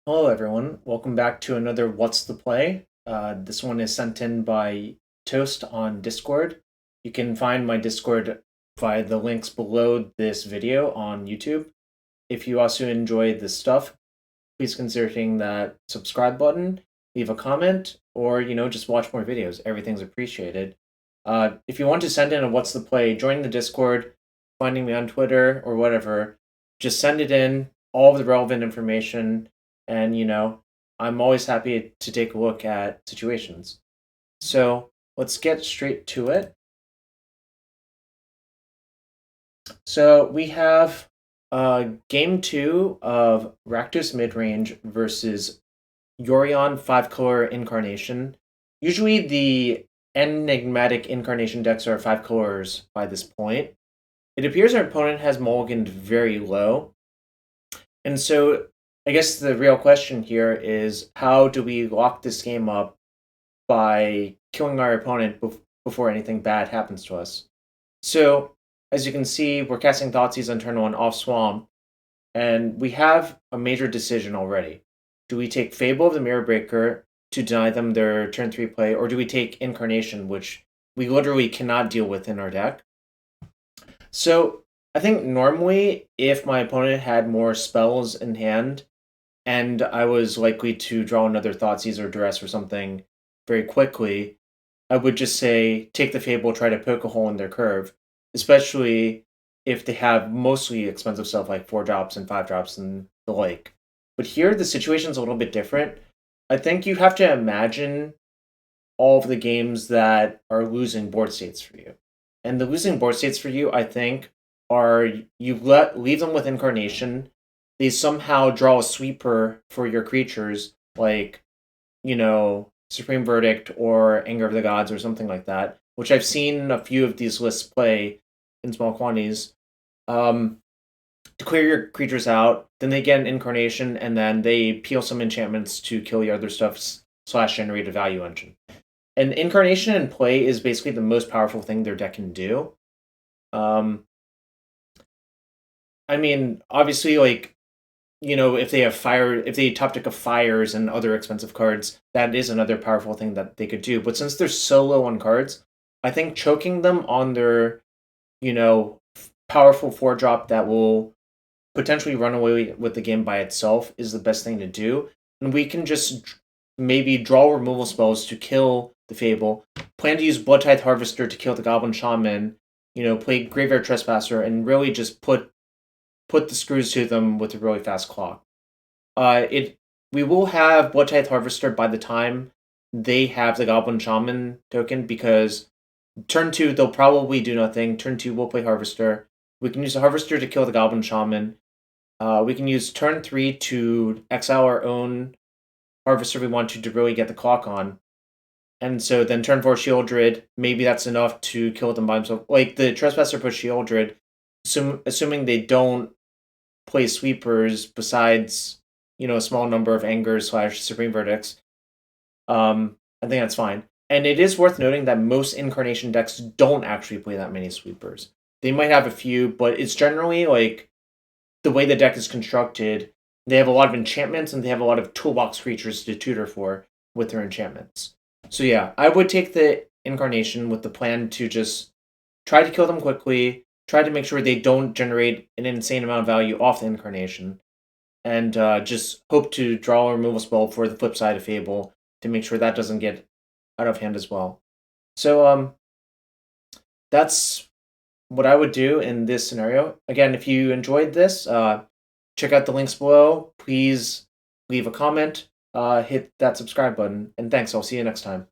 Hello, everyone. Welcome back to another What's the Play. This one is sent in by Toast on Discord. You can find my Discord via the links below this video on YouTube. If you also enjoy this stuff, please consider hitting that subscribe button, leave a comment, or just watch more videos. Everything's appreciated. If you want to send in a What's the Play, join the Discord, finding me on Twitter or whatever. Just send it in, all of the relevant information, and I'm always happy to take a look at situations. So let's get straight to it. So we have game 2 of Rakdos Midrange versus Yorion 5-color Incarnation. Usually the Enigmatic Incarnation decks are 5 colors by this point. It appears our opponent has mulliganed very low. And so I guess the real question here is, how do we lock this game up by killing our opponent before anything bad happens to us? So, as you can see, we're casting Thoughtseize on turn 1 off Swamp, and we have a major decision already. Do we take Fable of the Mirror Breaker to deny them their turn 3 play, or do we take Incarnation, which we literally cannot deal with in our deck? So, I think normally, if my opponent had more spells in hand, and I was likely to draw another Thoughtseize or Duress or something very quickly, I would just say take the Fable, try to poke a hole in their curve, especially if they have mostly expensive stuff like 4 drops and 5 drops and the like. But here, the situation's a little bit different. I think you have to imagine all of the games that are losing board states for you. And the losing board states for you, I think, are you leave them with Incarnation. They somehow draw a sweeper for your creatures, like, Supreme Verdict or Anger of the Gods or something like that, which I've seen a few of these lists play in small quantities. To clear your creatures out, then they get an Incarnation, and then they peel some enchantments to kill your other stuff / generate a value engine. And Incarnation in play is basically the most powerful thing their deck can do. I mean, obviously, like, if they have if they top deck of fires and other expensive cards, that is another powerful thing that they could do. But since they're so low on cards, I think choking them on their, powerful 4-drop that will potentially run away with the game by itself is the best thing to do. And we can just maybe draw removal spells to kill the Fable, plan to use Bloodtithe Harvester to kill the Goblin Shaman, play Graveyard Trespasser, and really just put the screws to them with a really fast clock. We will have Bloodtithe Harvester by the time they have the Goblin Shaman token, because turn 2 they'll probably do nothing. Turn 2 we'll play Harvester. We can use the Harvester to kill the Goblin Shaman. We can use turn 3 to exile our own Harvester we want to really get the clock on. And so then turn 4 Shieldred, maybe that's enough to kill them by himself. Like, the Trespasser puts Shieldred, assuming they don't play sweepers besides, a small number of Angers / Supreme Verdicts. I think that's fine. And it is worth noting that most Incarnation decks don't actually play that many sweepers. They might have a few, but it's generally, like, the way the deck is constructed, they have a lot of enchantments and they have a lot of toolbox creatures to tutor for with their enchantments. So yeah, I would take the Incarnation with the plan to just try to kill them quickly, try to make sure they don't generate an insane amount of value off the Incarnation, and just hope to draw a removal spell for the flip side of Fable to make sure that doesn't get out of hand as well. So that's what I would do in this scenario. Again, if you enjoyed this, check out the links below. Please leave a comment, hit that subscribe button, and thanks. I'll see you next time.